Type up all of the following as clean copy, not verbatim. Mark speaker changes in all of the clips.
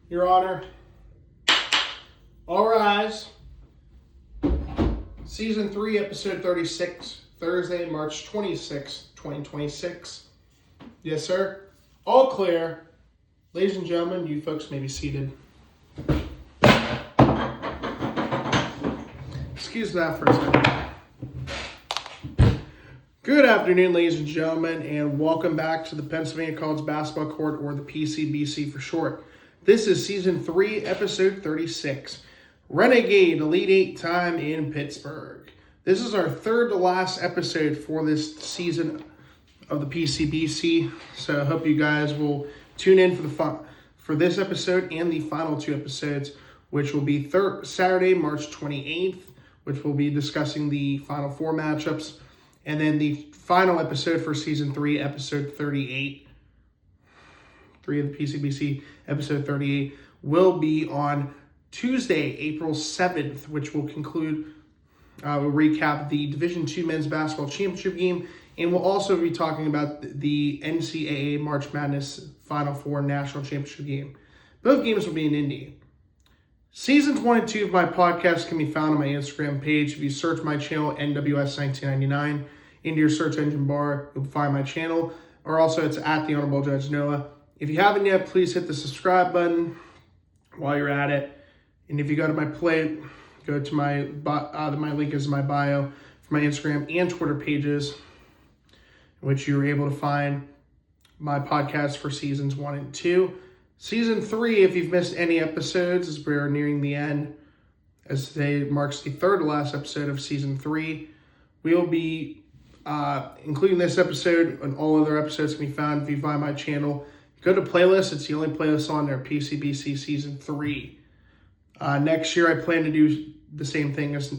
Speaker 1: Your Honor. All rise. Season 3, Episode 36, Thursday, March 26, 2026. Yes, sir. All clear. Ladies and gentlemen, you folks may be seated. Excuse that for a second. Good afternoon, ladies and gentlemen, and welcome back to the Pennsylvania College Basketball Court, or the PCBC for short. This is Season 3, Episode 36, Renegade Elite 8 time in Pittsburgh. This is our third to last episode for this season of the PCBC, so I hope you guys will tune in for this episode and the final two episodes, which will be Saturday, March 28th, which will be discussing the Final Four matchups, and then the final episode for Season 3, Episode 38. 3 of the PCBC, Episode 38, will be on Tuesday, April 7th, which will conclude, we'll recap the Division II Men's Basketball Championship game, and we'll also be talking about the NCAA March Madness Final Four National Championship game. Both games will be in Indy. Seasons 1 and 2 of my podcast can be found on my Instagram page. If you search my channel, NWS1999, into your search engine bar, you'll find my channel, or also it's at the Honorable Judge Noah. If you haven't yet, please hit the subscribe button while you're at it. And if you go to my plate, go to my link is in my bio for my Instagram and Twitter pages, in which you're able to find my podcast for Seasons 1 and 2. Season 3, if you've missed any episodes, as we're nearing the end, as today marks the third to last episode of Season 3, we'll be including this episode, and all other episodes can be found if you find my channel. Go to playlists. It's the only playlist on there, PCBC Season 3. Next year, I plan to do the same thing as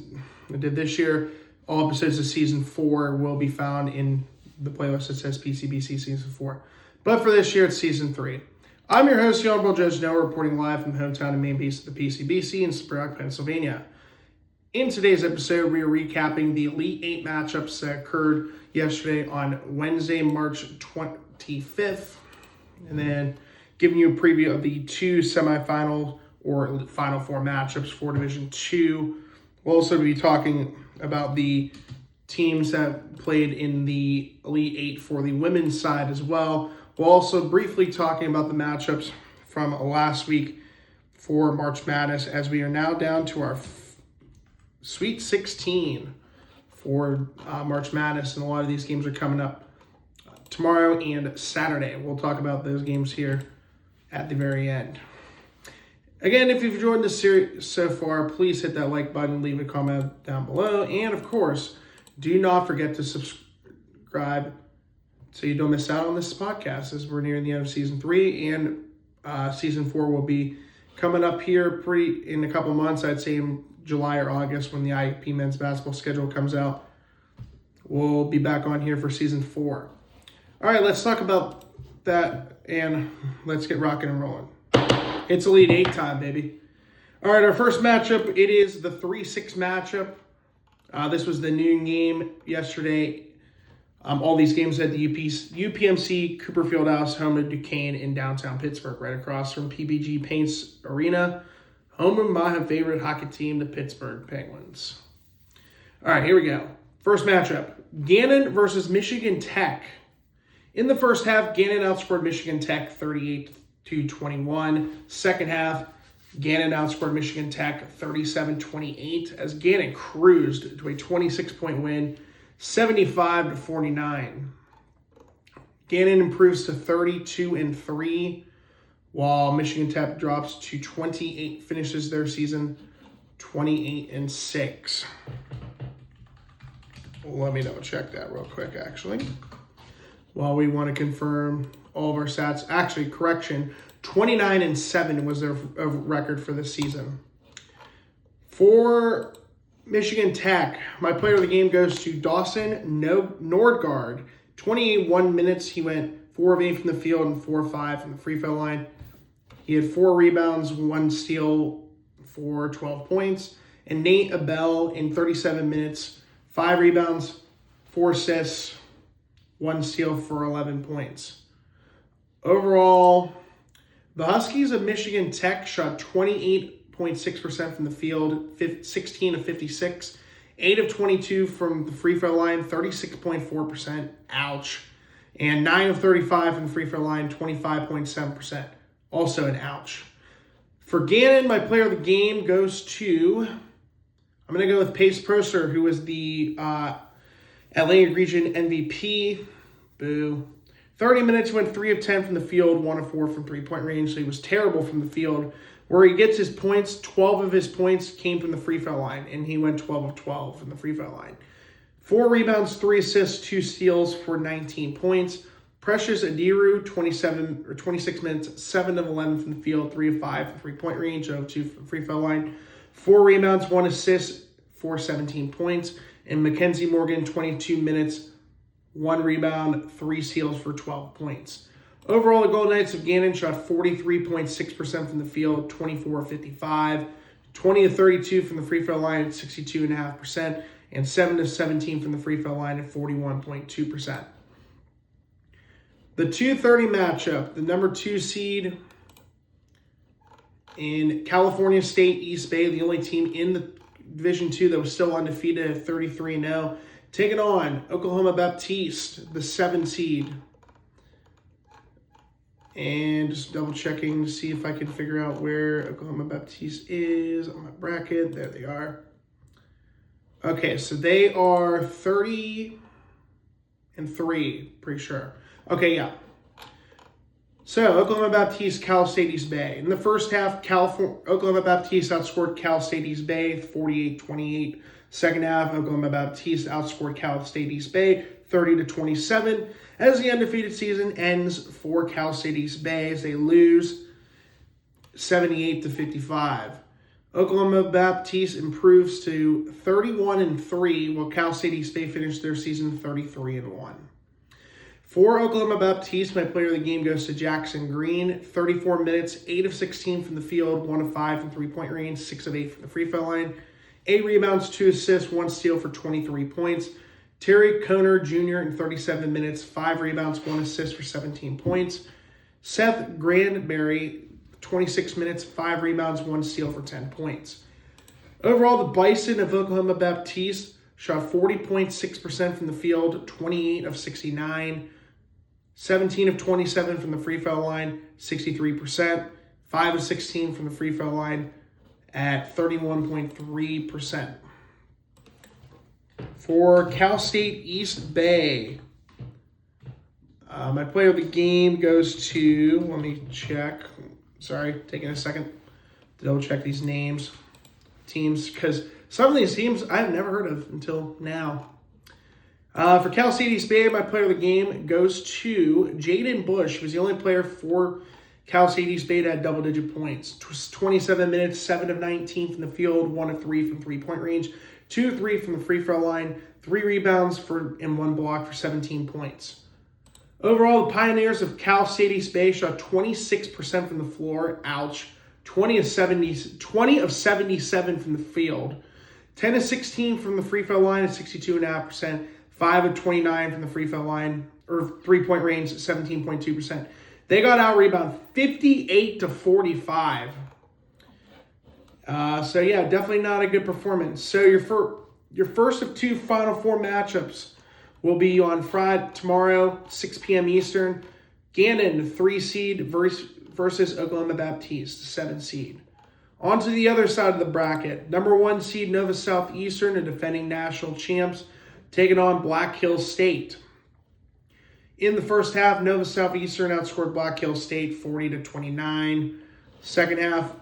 Speaker 1: I did this year. All episodes of Season 4 will be found in the playlist that says PCBC Season 4. But for this year, it's Season 3. I'm your host, the Honorable Judge Noah, reporting live from the hometown and main base of the PCBC in Pittsburgh, Pennsylvania. In today's episode, we are recapping the Elite 8 matchups that occurred yesterday on Wednesday, March 25th. And then giving you a preview of the two semifinal or Final Four matchups for Division II. We'll also be talking about the teams that played in the Elite 8 for the women's side as well. We'll also briefly talking about the matchups from last week for March Madness, as we are now down to our Sweet 16 for March Madness, and a lot of these games are coming up tomorrow and Saturday. We'll talk about those games here at the very end. Again, if you've enjoyed this series so far, please hit that like button, leave a comment down below, and of course, do not forget to subscribe so you don't miss out on this podcast, as we're nearing the end of Season 3, and Season 4 will be coming up here in a couple months. I'd say in July or August, when the IEP men's basketball schedule comes out. We'll be back on here for Season 4. All right, let's talk about that, and let's get rocking and rolling. It's Elite 8 time, baby. All right, our first matchup, it is the 3-6 matchup. This was the noon game yesterday. All these games at the UPMC Cooper Fieldhouse, home of Duquesne in downtown Pittsburgh, right across from PBG Paints Arena, home of my favorite hockey team, the Pittsburgh Penguins. All right, here we go. First matchup, Gannon versus Michigan Tech. In the first half, Gannon outscored Michigan Tech 38-21. Second half, Gannon outscored Michigan Tech 37-28 as Gannon cruised to a 26-point win, 75-49. Gannon improves to 32-3, while Michigan Tech drops to 28, finishes their season 28-6. Let me double check that real quick, actually. While we want to confirm all of our stats. Actually, correction, 29-7 was their record for this season. For Michigan Tech, my player of the game goes to Dawson Nordgaard. 21 minutes, he went 4 of 8 from the field and 4 of 5 from the free throw line. He had 4 rebounds, 1 steal for 12 points. And Nate Abell in 37 minutes, 5 rebounds, 4 assists, 1 steal for 11 points. Overall, The Huskies of Michigan Tech shot 28.6% from the field, 16 of 56, 8 of 22 from the free throw line, 36.4%. Ouch. And 9 of 35 from the free throw line, 25.7%. Also an ouch. For Gannon, my player of the game goes to, I'm going to go with Pace Prosser, who was the Atlantic Region MVP. Boo. 30 minutes, went 3 of 10 from the field, 1 of 4 from three-point range, so he was terrible from the field. Where he gets his points, 12 of his points came from the free throw line, and he went 12 of 12 from the free throw line. 4 rebounds, 3 assists, 2 steals for 19 points. Precious Adiru, 26 minutes, 7 of 11 from the field, 3 of 5 from three-point range, 0 of 2 from free throw line. 4 rebounds, 1 assist for 17 points. And Mackenzie Morgan, 22 minutes, 1 rebound, 3 steals for 12 points. Overall, the Golden Knights of Gannon shot 43.6% from the field, 24 of 55, 20 of 32 from the free throw line at 62.5%, and 7 of 17 from the free throw line at 41.2%. The 2:30 matchup, the number 2 seed in California State East Bay, the only team in the Division II that was still undefeated at 33-0, taking on Oklahoma Baptiste, the 7 seed. And just double checking to see if I can figure out where Oklahoma Baptiste is on my bracket. There they are. Okay, so they are 30-3, pretty sure. Okay, yeah. So, Oklahoma Baptiste, Cal State East Bay. In the first half, Oklahoma Baptiste outscored Cal State East Bay 48-28. Second half, Oklahoma Baptiste outscored Cal State East Bay 30-27. As the undefeated season ends for Cal State East Bay as they lose 78-55. Oklahoma Baptiste improves to 31-3, while Cal State East Bay finished their season 33-1. For Oklahoma Baptiste, my player of the game goes to Jackson Green. 34 minutes, 8 of 16 from the field, 1 of 5 from three-point range, 6 of 8 from the free throw line. 8 rebounds, 2 assists, 1 steal for 23 points. Terry Koner Jr. in 37 minutes, 5 rebounds, 1 assist for 17 points. Seth Granberry, 26 minutes, 5 rebounds, 1 steal for 10 points. Overall, the Bison of Oklahoma Baptiste shot 40.6% from the field, 28 of 69, 17 of 27 from the free throw line, 63%, 5 of 16 from the free throw line at 31.3%. For Cal State East Bay, my player of the game goes to, let me check. Sorry, taking a second to double check these names, teams, because some of these teams I've never heard of until now. For Cal State East Bay, my player of the game goes to Jaden Bush, who was the only player for Cal State East Bay that had double-digit points. 27 minutes, 7 of 19 from the field, 1 of 3 from three-point range, 2 of 3 from the free throw line, 3 rebounds and 1 block for 17 points. Overall, the Pioneers of Cal State East Bay shot 26% from the floor. Ouch. 20 of 77 from the field. 10 of 16 from the free throw line at 62.5%. 5 of 29 from the free throw line, or three-point range, 17.2%. They got out-rebound 58-45. So, yeah, definitely not a good performance. So, your first of 2 Final Four matchups will be on Friday, tomorrow, 6 p.m. Eastern. Gannon, 3 seed, versus Oklahoma Baptiste, 7 seed. On to the other side of the bracket. Number 1 seed, Nova Southeastern, the defending national champs, taking on Black Hills State. In the first half, Nova Southeastern outscored Black Hills State 40-29. Second half,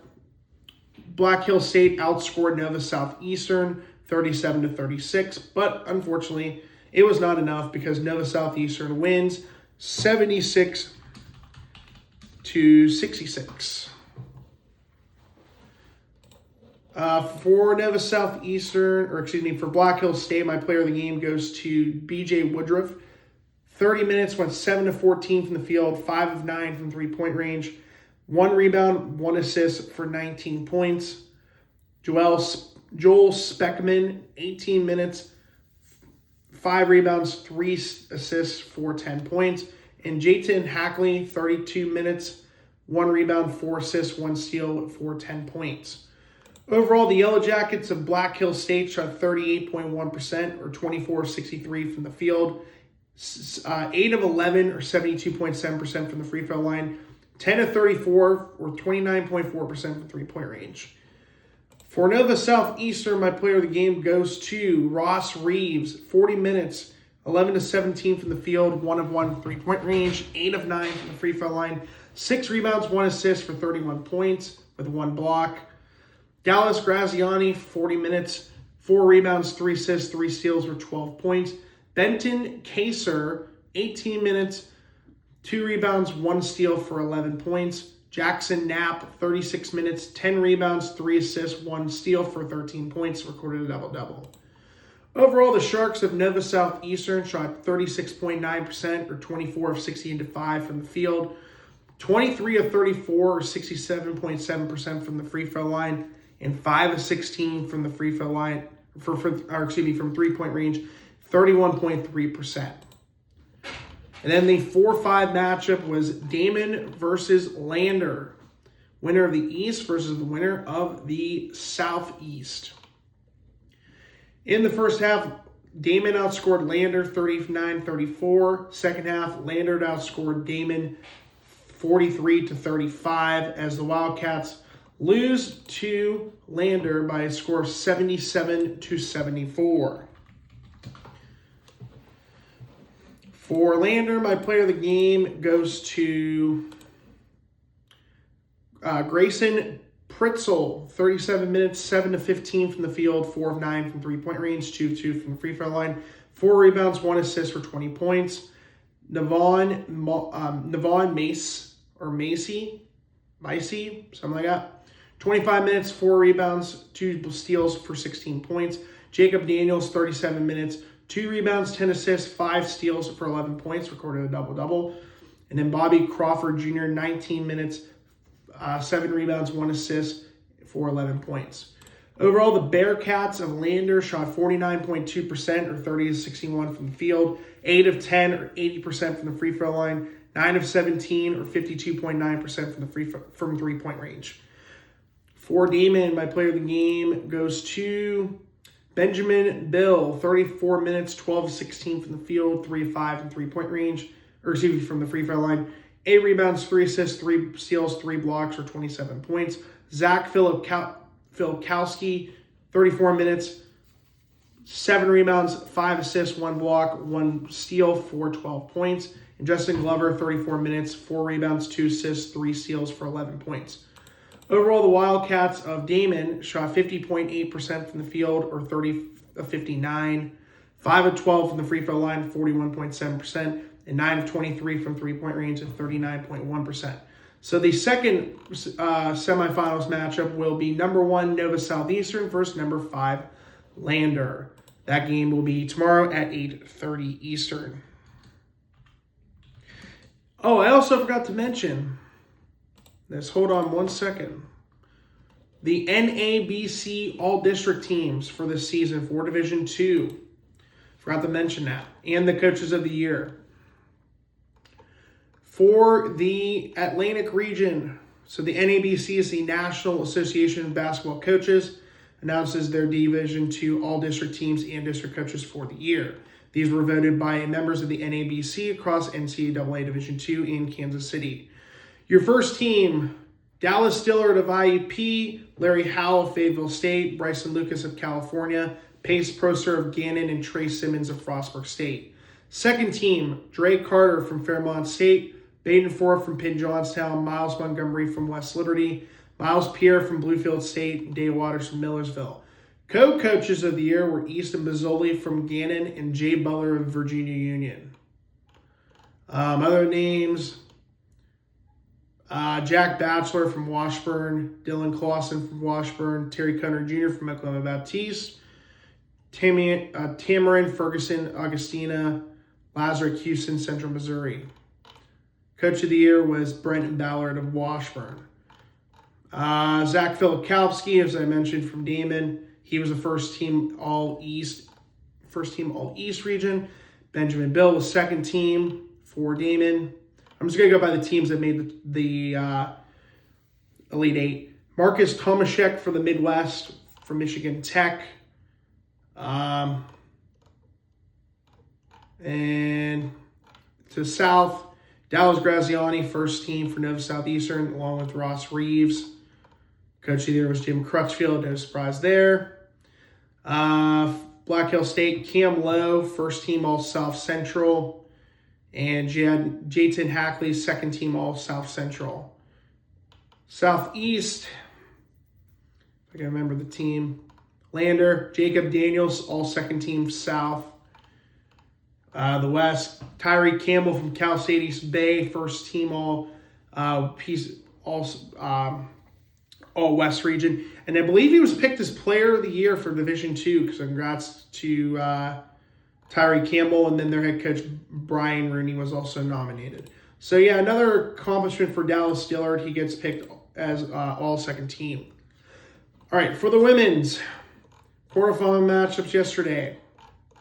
Speaker 1: Black Hills State outscored Nova Southeastern 37-36, but unfortunately, it was not enough because Nova Southeastern wins 76-66. For Nova Southeastern, for Black Hills State, my player of the game goes to B.J. Woodruff. 30 minutes, went 7 of 14 from the field, 5 of 9 from three-point range, 1 rebound, 1 assist for 19 points. Joel Speckman, 18 minutes, 5 rebounds, 3 assists for 10 points. And Jayton Hackley, 32 minutes, 1 rebound, 4 assists, 1 steal for 10 points. Overall, the Yellow Jackets of Black Hill State shot 38.1% or 24 of 63 from the field, 8 of 11 or 72.7% from the free throw line, 10 of 34 or 29.4% from three-point range. For Nova Southeastern, my player of the game goes to Ross Reeves, 40 minutes, 11 of 17 from the field, 1 of 1 from three-point range, 8 of 9 from the free throw line, 6 rebounds, 1 assist for 31 points with 1 block. Dallas Graziani, 40 minutes, 4 rebounds, 3 assists, 3 steals for 12 points. Benton Kaser, 18 minutes, 2 rebounds, 1 steal for 11 points. Jackson Knapp, 36 minutes, 10 rebounds, 3 assists, 1 steal for 13 points, recorded a double-double. Overall, the Sharks of Nova Southeastern shot 36.9% or 24 of 65 from the field, 23 of 34 or 67.7% from the free throw line, and 5 of 16 from the free throw line, from three-point range, 31.3%. And then the 4-5 matchup was Damon versus Lander. Winner of the East versus the winner of the Southeast. In the first half, Damon outscored Lander 39-34. Second half, Lander outscored Damon 43-35 as the Wildcats lose to Lander by a score of 77-74. For Lander, my player of the game goes to Grayson Pritzel, 37 minutes, 7 of 15 from the field, 4 of 9 from three-point range, 2 of 2 from the free throw line, 4 rebounds, 1 assist for 20 points. Navon Macy, something like that. 25 minutes, 4 rebounds, 2 steals for 16 points. Jacob Daniels, 37 minutes, 2 rebounds, 10 assists, 5 steals for 11 points, recorded a double-double. And then Bobby Crawford Jr., 19 minutes, 7 rebounds, 1 assist for 11 points. Overall, the Bearcats of Lander shot 49.2% or 30 of 61 from the field, 8 of 10 or 80% from the free throw line, 9 of 17 or 52.9% from three-point range. For Damon, my player of the game goes to Benjamin Bill, 34 minutes, 12 of 16 from the field, 3 of 5 from three-point range, from the free throw line, 8 rebounds, 3 assists, 3 steals, 3 blocks for 27 points. Zach Filipkowski, 34 minutes, 7 rebounds, 5 assists, 1 block, 1 steal for 12 points. And Justin Glover, 34 minutes, 4 rebounds, 2 assists, 3 steals for 11 points. Overall, the Wildcats of Damon shot 50.8% from the field or 30 of 59, 5 of 12 from the free throw line, 41.7%, and 9 of 23 from three-point range at 39.1%. So the second semifinals matchup will be number 1 Nova Southeastern versus number 5 Lander. That game will be tomorrow at 8:30 Eastern. Oh, I also forgot to mention this. Hold on one second. The NABC All-District teams for this season for Division II. Forgot to mention that. And the coaches of the year. For the Atlantic region, so the NABC is the National Association of Basketball Coaches, announces their Division II All-District teams and district coaches for the year. These were voted by members of the NABC across NCAA Division II in Kansas City. Your first team, Dallas Dillard of IUP, Larry Howell of Fayetteville State, Bryson Lucas of California, Pace Prosser of Gannon, and Trey Simmons of Frostburg State. Second team, Dre Carter from Fairmont State, Baden Ford from Pitt Johnstown, Miles Montgomery from West Liberty, Miles Pierre from Bluefield State, and Dave Waters from Millersville. Co-coaches of the year were Easton Mazzoli from Gannon and Jay Butler of Virginia Union. Other names, Jack Batchelor from Washburn, Dylan Clausen from Washburn, Terry Cunner Jr. from Oklahoma Baptiste, Tamarin Ferguson, Augustina, Lazarus Houston, Central Missouri. Coach of the year was Brenton Ballard of Washburn. Zach Filipkowski, as I mentioned, from Damon. He was the first team All-East region. Benjamin Bill was second team for Damon. I'm just going to go by the teams that made the Elite Eight. Marcus Tomaszek for the Midwest from Michigan Tech. And to the South, Dallas Graziani, first team for Nova Southeastern, along with Ross Reeves. Coach there was Jim Crutchfield, no surprise there. Black Hill State, Cam Lowe, first team All-South Central. And Jayton Hackley, second team All-South Central. Southeast, if I can remember the team. Lander, Jacob Daniels, all second team South. The West, Tyree Campbell from Cal State East Bay, first team all West region. And I believe he was picked as player of the year for Division II. So congrats to Tyree Campbell. And then their head coach, Brian Rooney, was also nominated. So yeah, another accomplishment for Dallas Dillard. He gets picked as all second team. All right, for the women's quarterfinal matchups yesterday.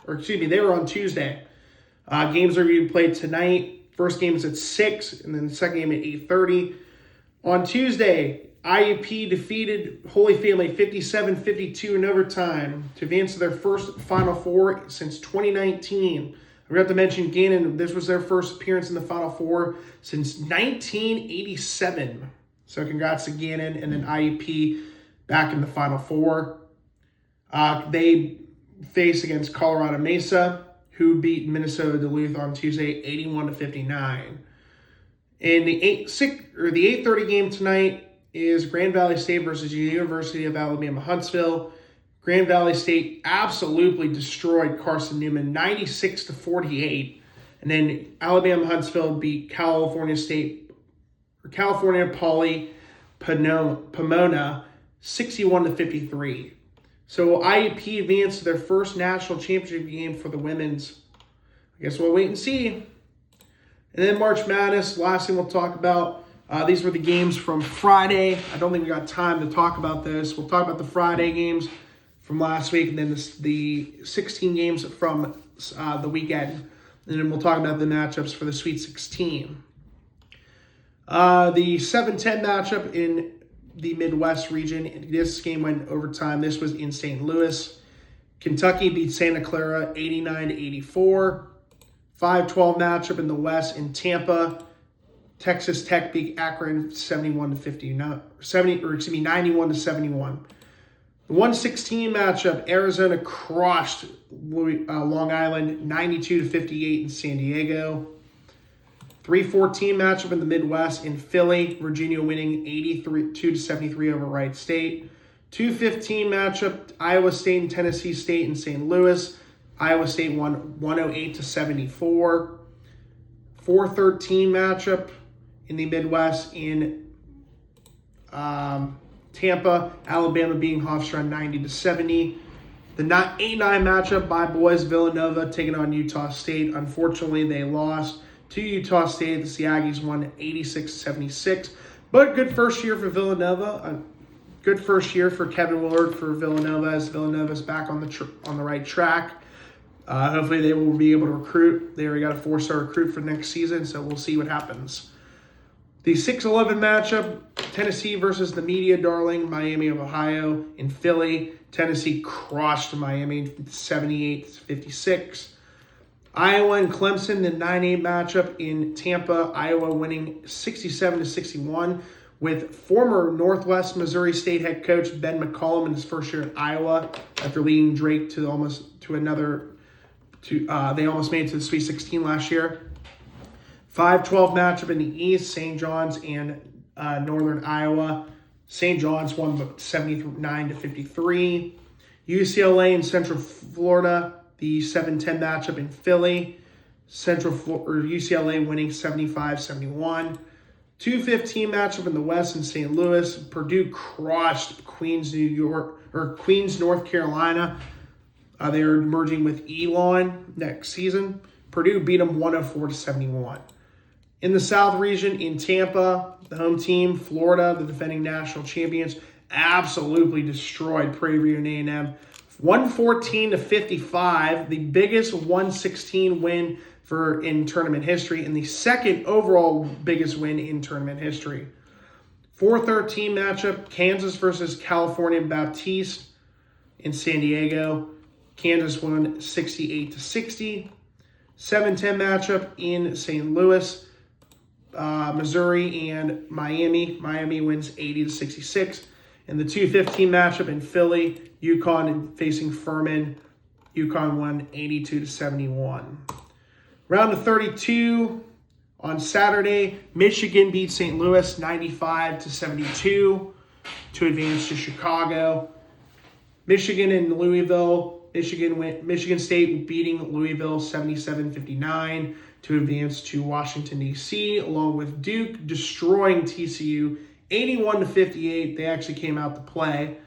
Speaker 1: They were on Tuesday. Games are being played tonight. First game is at 6, and then the second game at 8:30. On Tuesday, IUP defeated Holy Family 57-52 in overtime to advance to their first Final Four since 2019. I forgot to mention Gannon, this was their first appearance in the Final Four since 1987. So congrats to Gannon, and then IUP back in the Final Four. They face against Colorado Mesa, who beat Minnesota Duluth on Tuesday 81-59. And the 8:30 game tonight is Grand Valley State versus the University of Alabama Huntsville. Grand Valley State absolutely destroyed Carson Newman 96-48. And then Alabama Huntsville beat California Poly Pomona 61-53. So IUP advanced to their first national championship game for the women's. I guess we'll wait and see. And then March Madness, last thing we'll talk about. These were the games from Friday. I don't think we got time to talk about this. We'll talk about the Friday games from last week, and then the 16 games from the weekend. And then we'll talk about the matchups for the Sweet 16. The 7-10 matchup in the Midwest region. This game went overtime. This was in St. Louis. Kentucky beat Santa Clara 89-84. 5-12 matchup in the West in Tampa. Texas Tech beat Akron 91-71. The 1-16 matchup, Arizona crushed Long Island 92-58 in San Diego. 3-14 matchup in the Midwest in Philly, Virginia winning 82-73 over Wright State. 2-15 matchup, Iowa State and Tennessee State in St. Louis. Iowa State won 108-74. 4-13 matchup in the Midwest in Tampa, Alabama beating Hofstra 90-70. The 8-9 matchup by boys, Villanova taking on Utah State. Unfortunately, they lost to Utah State. The Aggies won 86-76. But good first year for Villanova. A good first year for Kevin Willard for Villanova, as Villanova's back on the right track. Hopefully they will be able to recruit. They already got a 4-star recruit for next season, so we'll see what happens. The 6-11 matchup, Tennessee versus the media darling, Miami of Ohio in Philly. Tennessee crushed Miami 78-56. Iowa and Clemson, the 9-8 matchup in Tampa. Iowa winning 67-61 with former Northwest Missouri State head coach Ben McCollum in his first year at Iowa after leading Drake they almost made it to the Sweet 16 last year. 5-12 matchup in the East, St. John's and Northern Iowa. St. John's won 79-53. UCLA and Central Florida, the 7-10 matchup in Philly. UCLA winning 75-71. 2-15 matchup in the West in St. Louis. Purdue crushed Queens, North Carolina. They are merging with Elon next season. Purdue beat them 104-71. In the South region, in Tampa, the home team, Florida, the defending national champions, absolutely destroyed Prairie View and A&M. 114-55, the biggest 116 win in tournament history, and the second overall biggest win in tournament history. 4-13 matchup, Kansas versus California Baptiste in San Diego. Kansas won 68-60. 7-10 matchup in St. Louis, Missouri and Miami. Miami wins 80-66. And the 2-15 matchup in Philly, UConn facing Furman. UConn won 82-71. Round of 32 on Saturday, Michigan beat St. Louis 95-72 to advance to Chicago. Michigan and Louisville. Michigan State beating Louisville 77-59 to advance to Washington, D.C., along with Duke destroying TCU 81-58. They actually came out to play.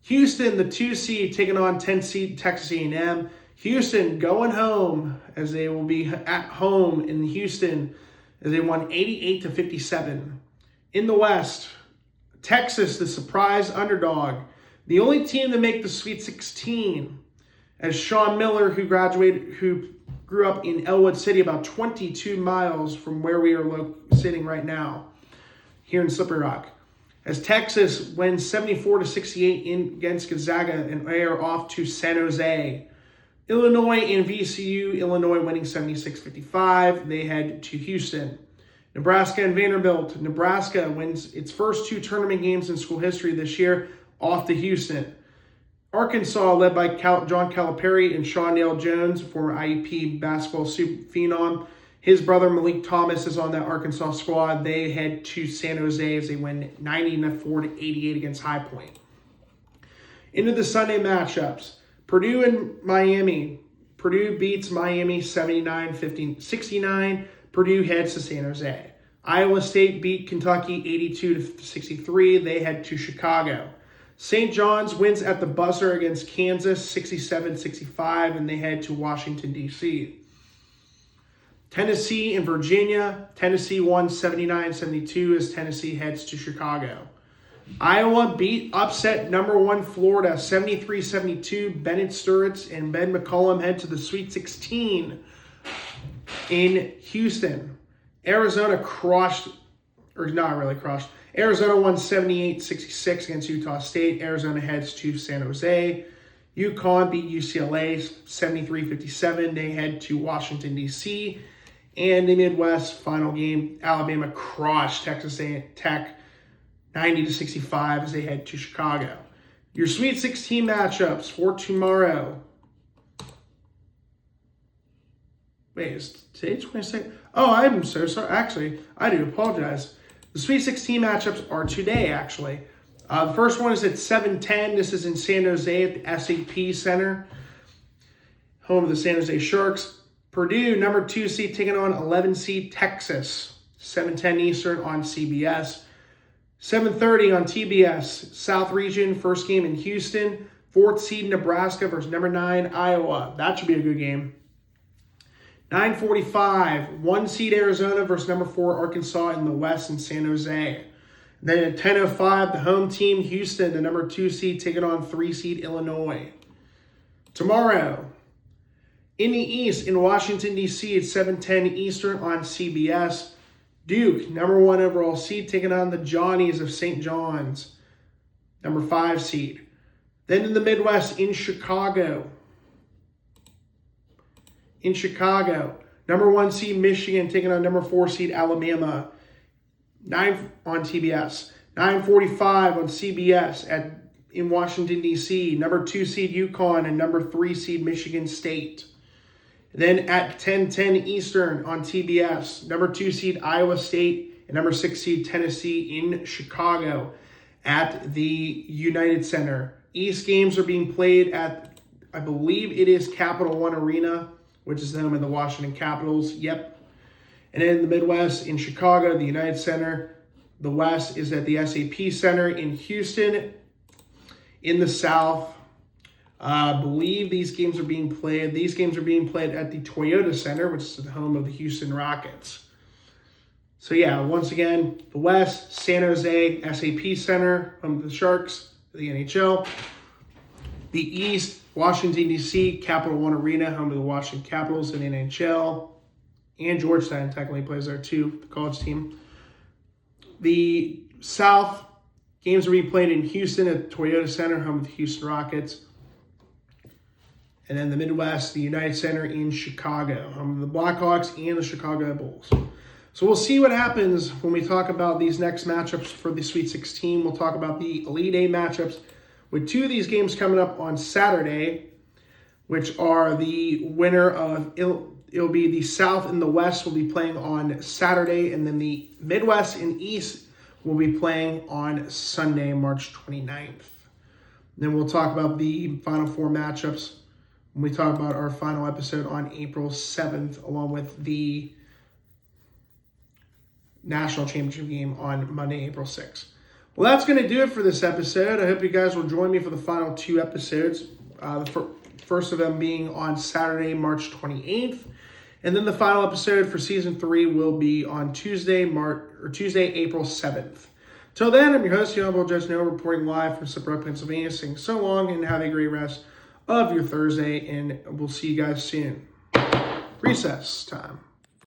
Speaker 1: Houston, the 2 seed, taking on 10 seed Texas A&M. Houston going home, as they will be at home in Houston, as they won 88-57. In the West, Texas, the surprise underdog. The only team to make the Sweet 16, as Sean Miller, who grew up in Elwood City, about 22 miles from where we are sitting right now, here in Slippery Rock. As Texas wins 74-68 against Gonzaga, and they are off to San Jose. Illinois and VCU, Illinois winning 76-55. They head to Houston. Nebraska and Vanderbilt. Nebraska wins its first 2 tournament games in school history this year, off to Houston. Arkansas, led by John Calipari and Sean Dale Jones, former IUP basketball super phenom. His brother Malik Thomas is on that Arkansas squad. They head to San Jose as they win 90-4-88 against High Point. Into the Sunday matchups. Purdue and Miami. Purdue beats Miami 79-69. Purdue heads to San Jose. Iowa State beat Kentucky 82-63. They head to Chicago. St. John's wins at the buzzer against Kansas 67-65, and they head to Washington, D.C. Tennessee and Virginia. Tennessee won 79-72 as Tennessee heads to Chicago. Iowa upset number 1 Florida 73-72. Bennett Sturritz and Ben McCollum head to the Sweet 16 in Houston. Arizona Arizona won 78-66 against Utah State. Arizona heads to San Jose. UConn beat UCLA 73-57. They head to Washington, D.C. And the Midwest final game, Alabama crushed Texas Tech 90-65 as they head to Chicago. Your Sweet 16 matchups for tomorrow. Wait, is today 22nd? Oh, I'm so sorry. Actually, I do apologize. The Sweet 16 matchups are today, actually. The first one is at 7:10. This is in San Jose at the SAP Center, home of the San Jose Sharks. Purdue, number 2 seed, taking on 11 seed Texas. 7:10 Eastern on CBS. 7:30 on TBS. South Region, first game in Houston. 4th seed Nebraska versus number 9 Iowa. That should be a good game. 9:45, 1 seed Arizona versus number 4 Arkansas in the West in San Jose. Then at 10:05, the home team Houston, the number 2 seed, taking on 3 seed Illinois. Tomorrow, in the East, in Washington, D.C. at 7:10 Eastern on CBS, Duke, number 1 overall seed, taking on the Johnnies of St. John's, number 5 seed. Then in the Midwest, in Chicago, number 1 seed Michigan taking on number 4 seed Alabama. 9 on TBS. 9:45 on CBS in Washington, D.C. Number 2 seed UConn and number 3 seed Michigan State. Then at 10:10 Eastern on TBS, number 2 seed Iowa State and number 6 seed Tennessee in Chicago at the United Center. East games are being played at, I believe it is Capital One Arena, which is the home of the Washington Capitals. Yep. And in the Midwest, in Chicago, the United Center. The West is at the SAP Center in Houston. In the South, I believe these games are being played. These games are being played at the Toyota Center, which is the home of the Houston Rockets. So yeah, once again, the West, San Jose, SAP Center, home of the Sharks, the NHL. The East, Washington, D.C., Capital One Arena, home to the Washington Capitals in the NHL. And Georgetown technically plays there too, the college team. The South, games are being played in Houston at Toyota Center, home of the Houston Rockets. And then the Midwest, the United Center in Chicago, home of the Blackhawks and the Chicago Bulls. So we'll see what happens when we talk about these next matchups for the Sweet 16. We'll talk about the Elite Eight matchups with 2 of these games coming up on Saturday, which are the winner of, it'll be the South and the West will be playing on Saturday, and then the Midwest and East will be playing on Sunday, March 29th. Then we'll talk about the Final Four matchups when we talk about our final episode on April 7th, along with the National Championship game on Monday, April 6th. Well, that's going to do it for this episode. I hope you guys will join me for the final 2 episodes. The first of them being on Saturday, March 28th. And then the final episode for Season 3 will be on Tuesday, April 7th. Till then, I'm your host, Honorable Judge Noah, reporting live from Pittsburgh, Pennsylvania, saying so long and have a great rest of your Thursday, and we'll see you guys soon. Recess time.